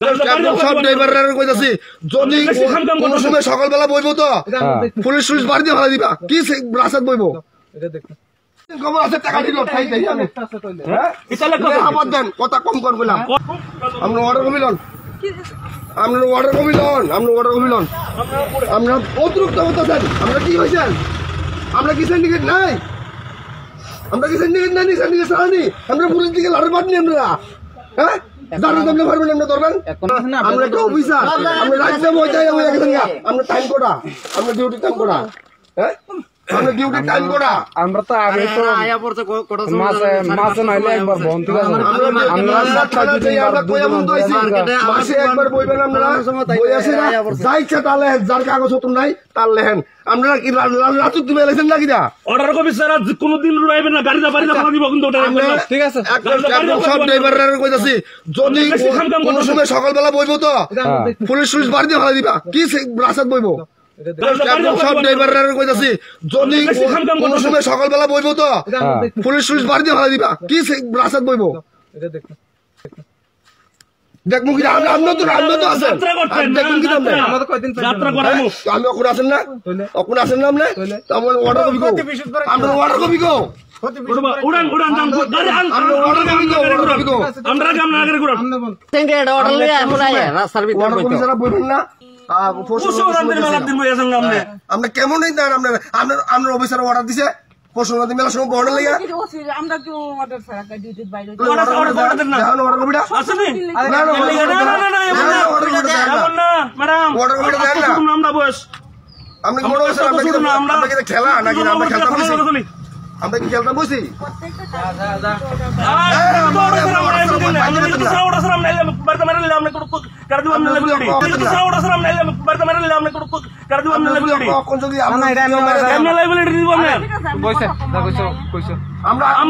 সব ড্রাইভাররা কইতাছি যদি কোন সময় সকালবেলা বইবো তো পুলিশ সুইচ বাড়ি দিয়ে ভাড়া দিবা কি রাস্তাত বইবো খবর আছে টাকা দিল খাই দেই আমি আবার দেন কথা কম কর বললাম আমরা অর্ডার কমিলন আমরা অর্ডার কমিলন আমরা অতিরিক্ত হতেছেন আমরা কি হয়েছেন আমরা কি সিন্ডিকেট নাই আমরা কি সিন্ডিকেট নাই সিন্ডিকেট সারানি আমরা পুলিশ দিকে লড়াই পারনি আমরা হ্যাঁ জানেন আপনি পারবেন আমরা ধরবেন আমরা একটা অফিসার আমরা রাজ্য মজাই আমরা টাইম কোটা আমরা ডিউটি টাইম কোটা হ্যাঁ আমরা ডিউটি টাইম কোটা আমরা তো আগে তো আয়া পড়ছে মাসে নাইলে একবার বন্ধ করে মাসে একবার বইবেন আপনারা বই আছে না যা ইচ্ছা তাহলে যার কাগজ হতো নাই তার লেহেন আমরা কি রাতুক তুমি এলেছেন নাকি না অর্ডার কপি স্যার কোনদিন রইবেন না গাড়ি বাড়ি ভাড়া দিব কিন্তু ঠিক আছে সব ড্রাইভাররা কইতাছি যদি কোন সময় সকালবেলা বইবো তো পুলিশ সুইচ বাড়ি দিয়ে ভাড়া দিবা কি রাস্তাত বইবো সব ড্রাইভাররা কইতাছি যদি কোন সময় সকালবেলা বইবো তো পুলিশ সুইচ বাড়ি দিয়ে ভাড়া দিবা কি রাস্তাত বইবো দেখবো কি আমরা তো আছেন দেখবেন কি আমি ওখানে আছেন না ওখানে আছেন না আপনি অর্ডার কপি আমরা অর্ডর কপি গো উড়ান আমরা কাম না করে ঘুরান অর্ডার লইয়া এখন আয় রাস্তার ভিতরে অর্ডর কপি ছাড়া বইবেন না আমরা কেমন আপনার অফিসার অর্ডার দিছে পরশু দিন মেলার সময় অর্ডার লেগে আমরা কি অর্ডার ছাড়া ডিউটি বাইরে অর্ডার কপিটা আপনি খেলা নাকি আমরা খেলতাম আমরা কি খেলতাম বুঝছি আমরা